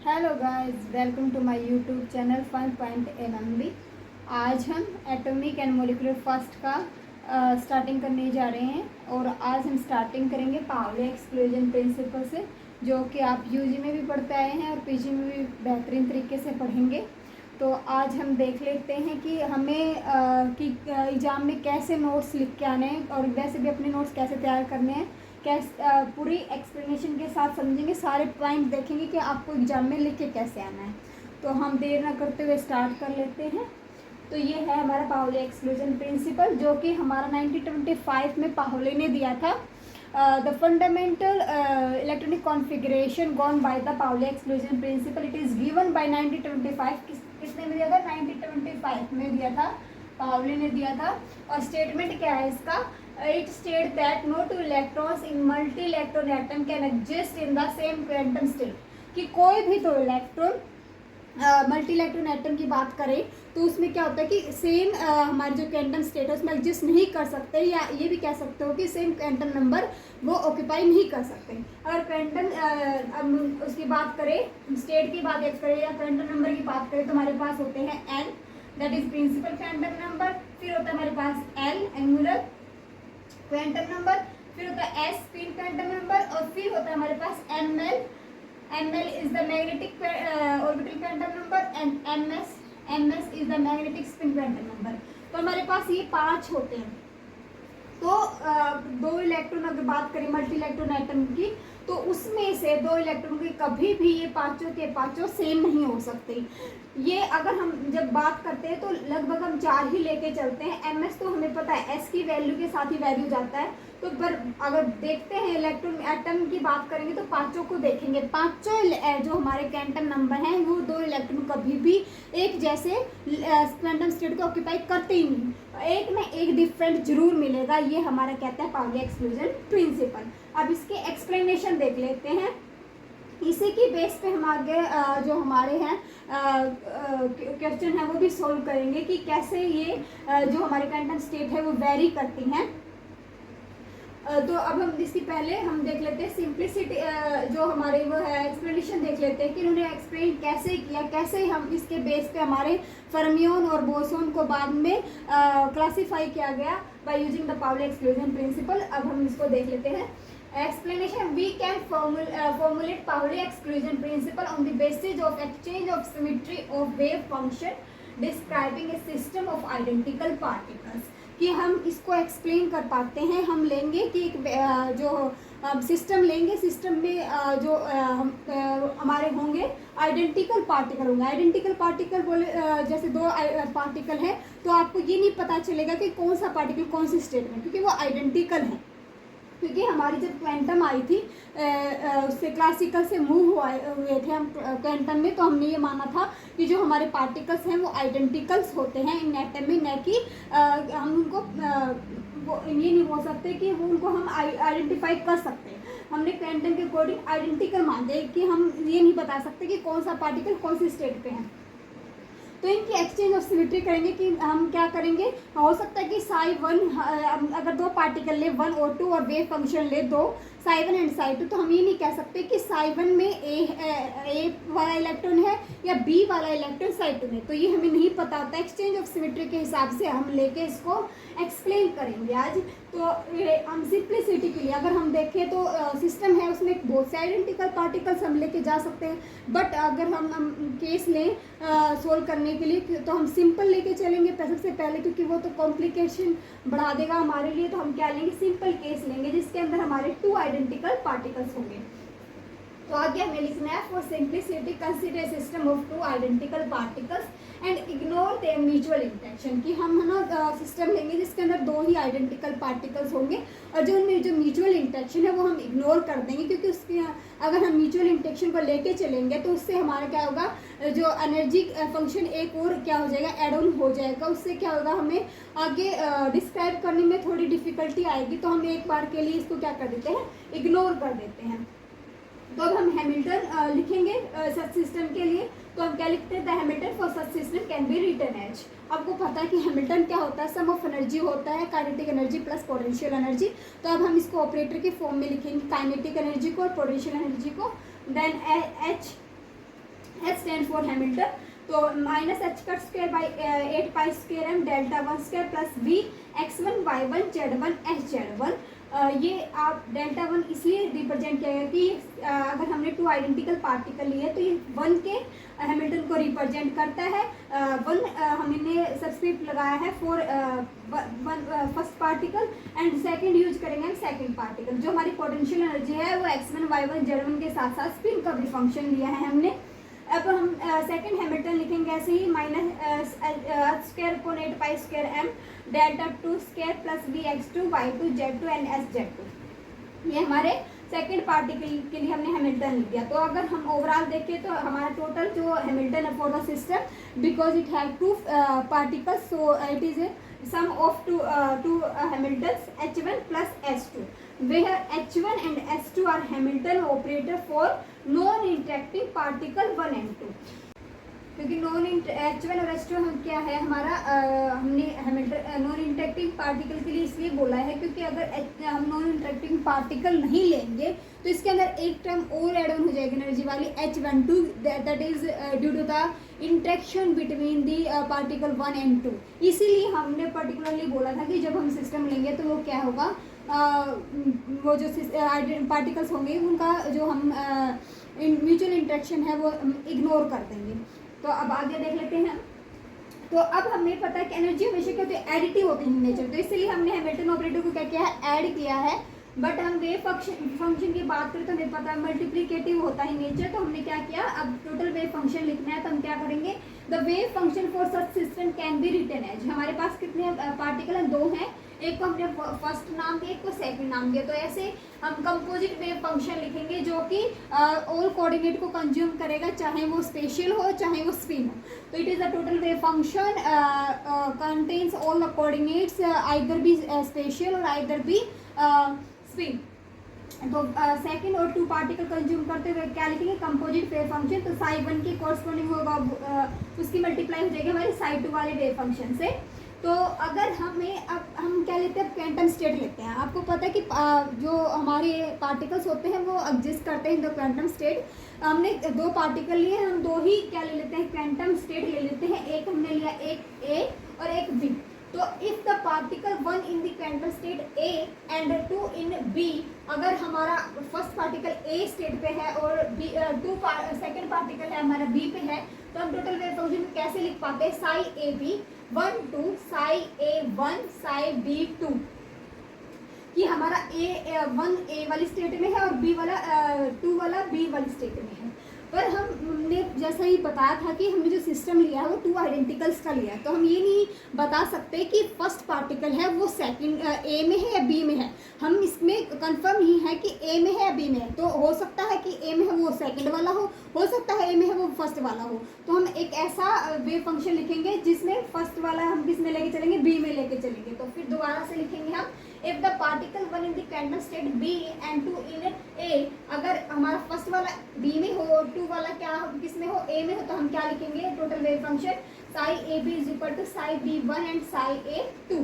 Hello guys, welcome to my YouTube channel fun point MMB. आज हम atomic and molecular first का starting करने जा रहे हैं और आज हम स्टार्टिंग करेंगे पाउली एक्सक्लूजन प्रिंसिपल से, जो कि आप यूजी में भी पढ़ते आए हैं और पीजी में भी बेहतरीन तरीके से पढ़ेंगे। तो आज हम देख लेते हैं कि हमें एग्ज़ाम में कैसे नोट्स लिख के आने हैं और वैसे भी अपने नोट्स कैसे तैयार करने हैं, कैसे पूरी एक्सप्लेनेशन के साथ समझेंगे, सारे पॉइंट देखेंगे कि आपको एग्जाम में लिख के कैसे आना है। तो हम देर ना करते हुए स्टार्ट कर लेते हैं। तो ये है हमारा पाउली एक्सक्लूजन प्रिंसिपल, जो कि हमारा 1925 में पाउली ने दिया था। The fundamental electronic configuration gone by the Pauli exclusion principle, it is given by 1925। किसने में दिया था? 1925 में दिया था, पाउली ने दिया था। और स्टेटमेंट क्या है इसका? It states that no two electrons in multi-electron atom can exist in the same quantum state, कि कोई भी दो इलेक्ट्रॉन मल्टी इलेक्ट्रॉन एटम की बात करें तो उसमें क्या होता है कि सेम हमारी जो क्वांटम स्टेट है उसमें एग्जिस्ट नहीं कर सकते, या ये भी कह सकते हो कि सेम क्वांटम नंबर वो ऑक्यूपाई नहीं कर सकते। अगर क्वांटम उसकी बात करें, स्टेट की बात करें या क्वांटम नंबर की बात करें, तो हमारे पास होते हैं N, that is principal quantum number. फिर होता है हमारे पास एल, एंगुलर क्वांटम नंबर। फिर होता है एस, स्पिन क्वांटम नंबर। और फिर होता है हमारे पास m l, is the magnetic orbital quantum number, and m s is the magnetic spin quantum number. तो हमारे पास ये 5 होते हैं। तो दो इलेक्ट्रॉन अगर बात करें मल्टी इलेक्ट्रॉन एटम की, तो उसमें से दो इलेक्ट्रॉन के कभी भी ये पांचों के पांचों सेम नहीं हो सकते। ये अगर हम जब बात करते हैं तो लगभग हम 4 ही लेके चलते हैं। एम एस तो हमें पता है एस की वैल्यू के साथ ही वैल्यू जाता है। तो पर अगर देखते हैं इलेक्ट्रॉन एटम की बात करेंगे तो पांचों को देखेंगे। पांचों जो हमारे क्वांटम नंबर हैं वो दो इलेक्ट्रॉन कभी भी एक जैसे क्वांटम स्टेट को ऑक्यूपाई करते ही नहीं, एक में एक डिफरेंट जरूर मिलेगा। ये हमारा कहता है पाउली एक्सक्लूजन प्रिंसिपल। अब इसके एक्सप्लेनेशन देख लेते हैं। इसी की बेस पे हम आगे जो हमारे हैं क्वेश्चन है वो भी सोल्व करेंगे कि कैसे ये जो हमारे क्वांटम स्टेट है वो वेरी करती हैं। तो अब हम इसकी पहले हम देख लेते हैं सिंप्लिसिटी, जो हमारे वो है एक्सप्लेनेशन देख लेते हैं कि उन्होंने एक्सप्लेन कैसे किया, कैसे हम इसके बेस पे हमारे फर्मियोन और बोसोन को बाद में क्लासीफाई किया गया by using the Pauli exclusion principle. अब हम इसको देख लेते हैं। Explanation: We can formulate Pauli exclusion principle on the basis of exchange of symmetry of wave function describing a system of identical particles। कि हम इसको एक्सप्लेन कर पाते हैं। हम लेंगे कि एक जो सिस्टम लेंगे, सिस्टम में जो हमारे होंगे आइडेंटिकल पार्टिकल होंगे। आइडेंटिकल पार्टिकल बोले जैसे दो पार्टिकल हैं तो आपको ये नहीं पता चलेगा कि कौन सा पार्टिकल कौन सी स्टेट में, क्योंकि वो आइडेंटिकल है। क्योंकि हमारी जब क्वांटम आई थी उससे क्लासिकल से मूव हुए थे हम क्वांटम में, तो हमने ये माना था कि जो हमारे पार्टिकल्स हैं वो आइडेंटिकल्स होते हैं इन एटम में, न कि हम उनको वो ये नहीं बोल सकते कि वो उनको हम आइडेंटिफाई कर सकते हैं। हमने क्वांटम के अकॉर्डिंग आइडेंटिकल मानते हैं कि हम ये नहीं बता सकते कि कौन सा पार्टिकल कौन सी स्टेट पे है। तो इनकी एक्सचेंज ऑफ सिमेट्री करेंगे कि हम क्या करेंगे, हो सकता है कि psi1 अगर दो पार्टिकल ले 1 और 2 और वेव फंक्शन ले 2 psi1 एंड psi2, तो हम ये नहीं कह सकते कि psi1 में ए वाला इलेक्ट्रॉन है या बी वाला इलेक्ट्रॉन psi2 में। तो ये हमें नहीं पता होता। एक्सचेंज ऑफ सिमेट्री के हिसाब से हम लेके इसको एक्सप्लेन करेंगे आज। तो हम सिंप्लिसिटी के लिए अगर हम देखें तो सिस्टम है उसमें बहुत से आइडेंटिकल पार्टिकल्स हम लेके जा सकते हैं, बट अगर हम केस लें सोल्व करने के लिए तो हम सिंपल लेके चलेंगे सबसे पहले, क्योंकि वो तो कॉम्प्लिकेशन बढ़ा देगा हमारे लिए। तो हम क्या लेंगे, सिंपल केस लेंगे जिसके अंदर हमारे 2 आइडेंटिकल पार्टिकल्स होंगे। तो आगे हमें लिखना है for simplicity consider system of 2 identical particles and ignore there mutual interaction. कि हम है ना सिस्टम लेंगे जिसके अंदर 2 ही आइडेंटिकल पार्टिकल्स होंगे और जो उनमें जो म्यूचुअल इंटरेक्शन है वो हम इग्नोर कर देंगे, क्योंकि उसके अगर हम म्यूचुअल इंटरेक्शन को लेके चलेंगे तो उससे हमारा क्या होगा, जो एनर्जी फंक्शन एक और क्या हो जाएगा, एड ऑन हो जाएगा। उससे क्या होगा, हमें आगे डिस्क्राइब करने में थोड़ी डिफिकल्टी आएगी। तो हम एक बार के लिए इसको क्या कर देते हैं, इग्नोर कर देते हैं। तो अब हम हैमिल्टन लिखेंगे सच सिस्टम के लिए। तो हम क्या लिखते हैं, the Hamilton for such system can be written as. आपको पता है कि हैमिल्टन क्या होता है, सम ऑफ एनर्जी होता है, kinetic energy plus potential energy. तो अब हम इसको ऑपरेटर के फॉर्म में लिखेंगे, काइनेटिक एनर्जी को और पोटेंशियल एनर्जी को। Then H and for Hamiltonian, तो minus H cut square by 8 pi square M delta 1 square plus V x1 y1 z1 z1। ये आप डेल्टा 1 इसलिए रिप्रेजेंट किया गया कि अगर हमने 2 आइडेंटिकल पार्टिकल लिए तो ये 1 के हैमिल्टन को रिप्रेजेंट करता है। 1 हमने सब्सक्रिप्ट लगाया है for first particle and second use करेंगे हम सेकंड पार्टिकल। जो हमारी पोटेंशियल एनर्जी है वो x1 y1 z1 के साथ साथ स्पिन का भी फंक्शन लिया है हमने। अब हम सेकंड हैमिल्टन लिखेंगे ऐसे ही minus square upon 8 pi square M delta 2 square plus V x2 y2 z2 and s z2। ये हमारे सेकंड पार्टिकल के लिए हमने हैमिल्टन लिख दिया। तो अगर हम ओवरऑल देखें तो हमारा टोटल जो हैमिल्टन है for the system because it have 2 particles so it is sum of two Hamiltons H1 plus S2 where H1 and S2 are Hamilton operator for non-interacting particle 1 and 2। क्योंकि H1 और S2 हम क्या है हमारा हमने Hamilton non interacting particle के लिए इसलिए बोला है क्योंकि अगर हम नॉन इंटरेक्टिंग पार्टिकल नहीं लेंगे तो इसके अंदर एक टर्म और एड ऑन हो जाएगी एनर्जी वाली H12 that is due to the interaction between the particle 1 and 2। इसीलिए हमने पर्टिकुलरली बोला था कि जब हम सिस्टम लेंगे तो वो क्या होगा वो जो पार्टिकल्स होंगे उनका जो हम म्यूचुअल इंटरेक्शन है वो इग्नोर कर देंगे। तो अब आगे देख लेते हैं। तो अब हमें पता है कि एनर्जी हमेशा क्या होती है एडिटिव होती है नेचर, तो इसलिए हमने हैमिल्टन ऑपरेटर को क्या किया है ऐड किया है। बट हम वेव फंक्शन की बात करें तो हमें पता है मल्टीप्लिकेटिव होता है नेचर, तो हमने क्या किया अब टोटल वेव फंक्शन लिखना है तो हम क्या करेंगे the wave function for such system can be written as. हमारे पास कितने पार्टिकल हैं 2 हैं, एक को हमने फर्स्ट नाम दिया एक को सेकंड नाम दिया। तो ऐसे हम कंपोजिट वेव फंक्शन लिखेंगे जो कि ऑल कोऑर्डिनेट को कंज्यूम करेगा चाहे वो स्पेशियल हो चाहे वो स्पिन हो। तो it is a total wave function contains all the coordinates either be spatial और आइदर बी स्पिन। तो सेकंड और 2 पार्टिकल कंज्यूम करते हुए क्या लिखेंगे कंपोजिट वेव फंक्शन। तो साई 1 के कॉरस्पॉन्डिंग होगा उसकी मल्टीप्लाई हो जाएगी हमारी साई 2 वाले वेव फंक्शन से। तो अगर हमें अब हम क्या लेते हैं क्वांटम स्टेट लेते हैं। आपको पता है कि जो हमारे पार्टिकल्स होते हैं वो एग्जिस्ट करते हैं इन द क्वांटम स्टेट। हमने 2 पार्टिकल लिए हैं, हम 2 ही क्या ले लेते हैं क्वांटम स्टेट ले लेते हैं। एक हमने लिया एक A और एक B। तो if the particle 1 in the quantum state A and 2 in B, अगर हमारा फर्स्ट पार्टिकल A स्टेट पे है और सेकंड पार्टिकल है हमारा B पे है, तो हम टोटल वेव फंक्शन कैसे लिख पाते हैं Sai AB 1 2 Sai A1 psi B2 कि हमारा A1 A वाली स्टेट में है और B वाला 2 वाला B वाली स्टेट में है। पर हमने जैसा ही बताया था कि हमने जो सिस्टम लिया है वो 2 आइडेंटिकल्स का लिया है, तो हम ये नहीं बता सकते कि फर्स्ट पार्टिकल है वो सेकंड A में है या B में है। हम इसमें कंफर्म नहीं है कि A में है या B में है। तो हो सकता है कि A में है वो सेकंड वाला हो सकता है A में है वो फर्स्ट वाला हो। तो हम एक ऐसा वेव फंक्शन लिखेंगे जिसमें फर्स्ट वाला हम किस में लेके चलेंगे B में लेके चलेंगे। तो फिर दोबारा से लिखेंगे हम if the particle 1 in the quantum state B and 2 in A, अगर हमारा फर्स्ट वाला B में हो और 2 वाला क्या किस में हो A में हो, तो हम क्या लिखेंगे total wave function psi AB is equal to psi B1 and psi A2।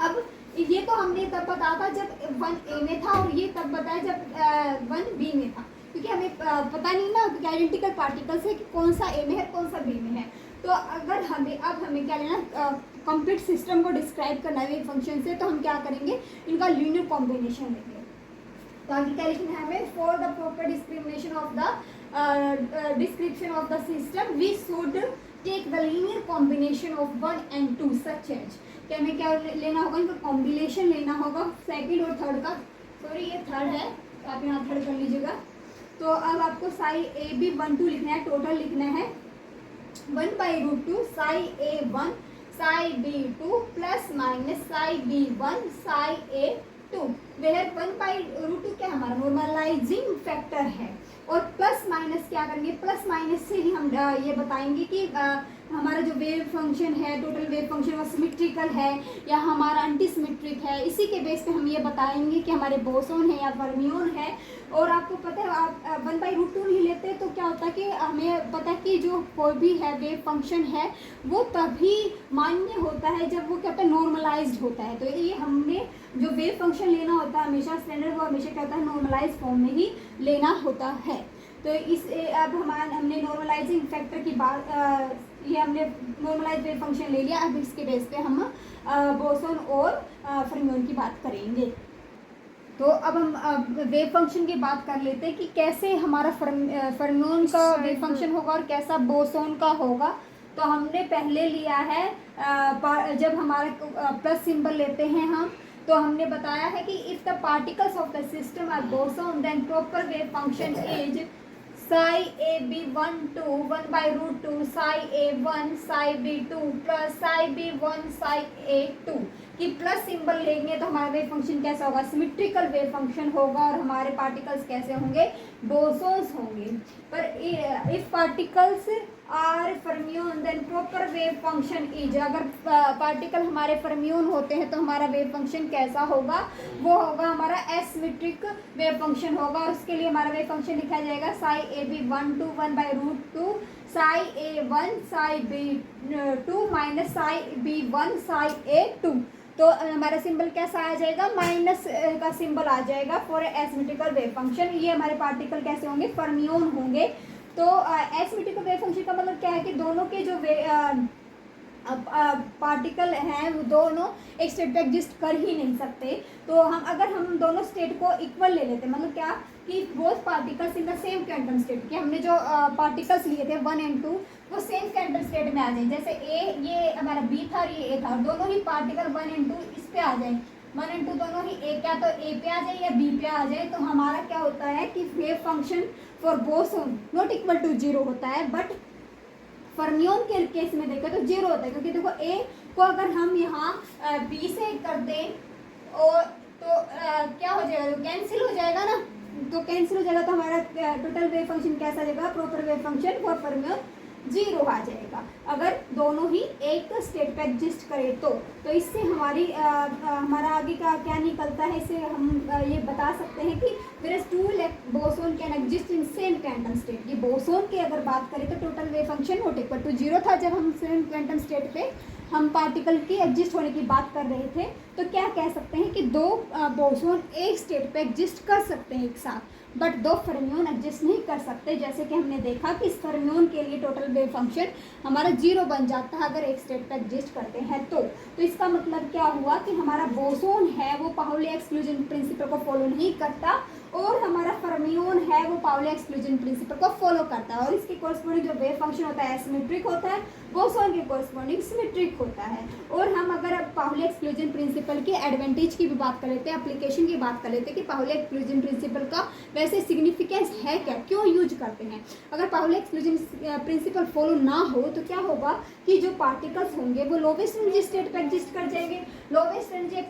अब ये तो हमने तब बताया था जब 1 A में था और ये तब बताया जब 1 B में था, क्योंकि हमें पता नहीं ना कि आइडेंटिकल पार्टिकल्स है कि कौन सा A में है कौन सा B में है। तो अगर हमें क्या लेना कंप्लीट सिस्टम को डिस्क्राइब करना है वेव फंक्शन से, तो हम क्या करेंगे इनका लीनियर कॉम्बिनेशन लेंगे। तो आगे क्या लिखना है हमें for the proper discrimination of the description of the system we should take the linear combination of 1 and 2 such as. क्या हमें क्या लेना होगा इनका कॉम्बिनेशन लेना होगा सेकंड और थर्ड का। सॉरी ये थर्ड है तो आप यहाँ थर्ड कर लीजिएगा। तो अब आपको साई AB 1 2 लिखना है, टोटल लिखना है 1/√2 psi A1 psi B2 plus minus psi B1 psi A2 where 1/√2 क्या हमारा नॉर्मलाइजिंग फैक्टर है। और प्लस माइनस क्या करेंगे प्लस माइनस से ही हम ये बताएंगे कि हमारा जो वेव फंक्शन है टोटल वेव फंक्शन वो सिमेट्रिकल है या हमारा एंटी सिमेट्रिक है। इसी के बेस पे हम ये बताएंगे कि हमारे बोसोन है या फर्मियोन है। और आपको पता है आप 1/√2 नहीं लेते तो क्या होता है कि हमें पता है कि जो कोई भी है वेव फंक्शन है वो तभी मान्य होता है जब वो क्या होता है नॉर्मलाइज्ड होता है। तो ये हमने जो वेव फंक्शन लेना होता है हमेशा स्टैंडर्ड वो हमेशा क्या होता है नॉर्मलाइज फॉर्म में ही लेना होता है। तो तो इस अब हमने नॉर्मलाइजिंग फैक्टर की बात ये हमने नॉर्मलाइज वेव फंक्शन ले लिया। अब इसके बेस पे हम बोसोन और फर्मियोन की बात करेंगे। तो अब हम वेव फंक्शन की बात कर लेते हैं कि कैसे हमारा फर्मियोन का वेव फंक्शन होगा और कैसा बोसोन का होगा। तो हमने पहले लिया है जब हमारा प्लस सिंबल लेते हैं हम, तो हमने बताया है कि if the particles of the system are boson then proper wave function is psi ab1 2 1 by root 2 psi a1 psi b2 plus psi b1 psi a2 कि प्लस सिंबल लेंगे तो हमारा वेव फंक्शन कैसा होगा, सिमेट्रिकल वेव फंक्शन होगा और हमारे particles कैसे होंगे, बोसोन्स होंगे। पर if particles are fermion then proper wave function is, अगर पार्टिकल हमारे फर्मियोन होते हैं तो हमारा वेव फंक्शन कैसा होगा, वो होगा हमारा एसिमेट्रिक वेव फंक्शन होगा। और उसके लिए हमारा वेव फंक्शन लिखा जाएगा psi ab1 2 1 by root 2 psi a1 psi b2 minus psi b1 psi a2। तो हमारा सिंबल कैसा आ जाएगा, माइनस का सिंबल आ जाएगा फॉर एसिमेट्रिकल वेव फंक्शन। ये हमारे पार्टिकल कैसे होंगे, फर्मियोन होंगे। तो एसिमेट्रिकल वेव फंक्शन का मतलब क्या है कि दोनों के जो पार्टिकल हैं वो दोनों एक स्टेट पे एग्जिस्ट कर ही नहीं सकते। तो अगर हम दोनों स्टेट को इक्वल ले लेते, मतलब क्या कि both particles in the same quantum state, कि हमने जो पार्टिकल्स लिए थे 1 and 2 वो सेम क्वांटम स्टेट में आ जाए। जैसे ये हमारा बी था और ये ए था, दोनों ही पार्टिकल 1 and 2 इस पे आ जाए, 1 and 2 दोनों ही क्या तो ए पे आ जाए या बी पे आ जाए, तो हमारा क्या होता है कि wave function for boson not equal to 0 होता है। बट फर्मियोन के केस में देखें तो 0 होता है, क्योंकि देखो ए को अगर हम यहाँ बी से कर दें और तो क्या हो जाएगा, तो कैंसिल हो जाएगा ना, तो कैंसिल हो जाएगा तो हमारा टोटल वेव फंक्शन कैसा आ जाएगा, proper wave function for fermion 0 आ जाएगा अगर दोनों ही एक स्टेट पे एग्जिस्ट करे तो इससे हमारा आगे का क्या निकलता है, इससे हम ये बता सकते हैं कि whereas two boson can exist in same quantum state. ये बोसोन की अगर बात करें तो total wave function not equal to 0 था जब हम सेम क्वांटम स्टेट पे हम पार्टिकल की एग्जिस्ट होने की बात कर रहे थे। तो क्या कह सकते हैं कि दो बोसोन एक स्टेट पे एग्जिस्ट कर सकते हैं एक साथ, बट दो फर्मियोन एग्जिस्ट नहीं कर सकते। जैसे कि हमने देखा कि इस फर्मियोन के लिए टोटल वेव फंक्शन हमारा 0 बन जाता है अगर एक स्टेट पे एग्जिस्ट करते हैं तो इसका मतलब क्या हुआ कि हमारा बोसोन है वो पाउली एक्सक्लूजन प्रिंसिपल को फॉलो नहीं करता और हमारा फर्मियोन है वो पाउली एक्सक्लूजन प्रिंसिपल को फॉलो करता है। और इसके कोरस्पॉन्डिंग जो वेव फंक्शन होता है एसिमेट्रिक होता है, बोसोन के कोरस्पॉन्डिंग सिमेट्रिक होता है। और हम अगर पाउली एक्सक्लूजन प्रिंसिपल की एडवांटेज की भी बात कर लेते हैं, एप्लीकेशन की बात कर लेते हैं कि पाउली एक्सक्लूजन प्रिंसिपल का वैसे सिग्निफिकेंस है क्या, क्यों यूज करते हैं। अगर पाउली एक्सक्लूजन प्रिंसिपल फॉलो ना हो तो क्या होगा कि जो पार्टिकल्स होंगे वो लोवेस्ट एनर्जी स्टेट पे एग्जिस्ट कर जाएंगे, लोवेस्ट एनर्जी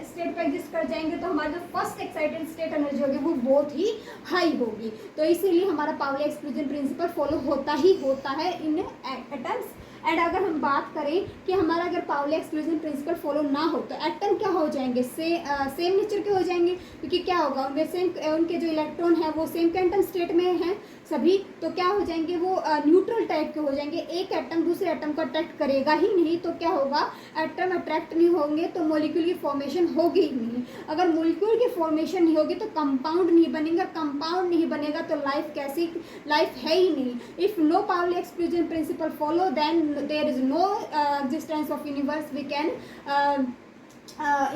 स्टेट पे एग्जिस्ट कर जाएंगे तो हमारा जो फर्स्ट एक्साइटेड स्टेट एनर्जी होगी वो बहुत ही हाई होगी। तो इसीलिए हमारा पाउली एक्सक्लूजन प्रिंसिपल फॉलो होता है इन एटम्स। एंड अगर हम बात करें कि हमारा अगर पाउली एक्सक्लूजन प्रिंसिपल फॉलो ना हो तो एटम क्या हो जाएंगे, सेम नेचर के हो जाएंगे, क्योंकि क्या होगा उनके जो इलेक्ट्रॉन है वो सेम क्वांटम स्टेट में हैं सभी, तो क्या हो जाएंगे वो न्यूट्रल टाइप के हो जाएंगे। एक एटम दूसरे एटम को अट्रैक्ट करेगा ही नहीं, तो क्या होगा, एटम अट्रैक्ट नहीं होंगे तो मॉलिक्यूल की फॉर्मेशन होगी ही नहीं। अगर मॉलिक्यूल की फॉर्मेशन नहीं होगी तो कंपाउंड नहीं बनेगा, कंपाउंड नहीं बनेगा तो लाइफ है ही नहीं। If no Pauli exclusion principle follow then there is no existence of universe we can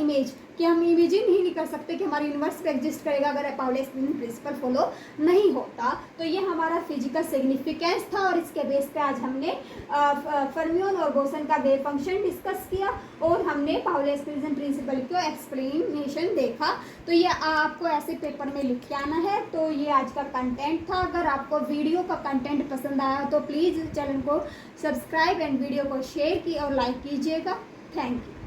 image, कि हम इमेजिन ही नहीं कर सकते कि हमारा यूनिवर्स पे एग्जिस्ट करेगा अगर पाउली एक्सक्लूजन प्रिंसिपल फॉलो नहीं होता। तो ये हमारा फिजिकल सिग्निफिकेंस था और इसके बेस पे आज हमने फर्मियोन और बोसन का वेव फंक्शन डिस्कस किया और हमने पाउली एक्सक्लूजन प्रिंसिपल को एक्सप्लेनेशन देखा। तो ये आपको ऐसे पेपर में लिख के आना है। तो ये आज का कंटेंट था। अगर आपको वीडियो का कंटेंट पसंद आया तो प्लीज़ चैनल को सब्सक्राइब एंड वीडियो को शेयर की और लाइक कीजिएगा। Thank you.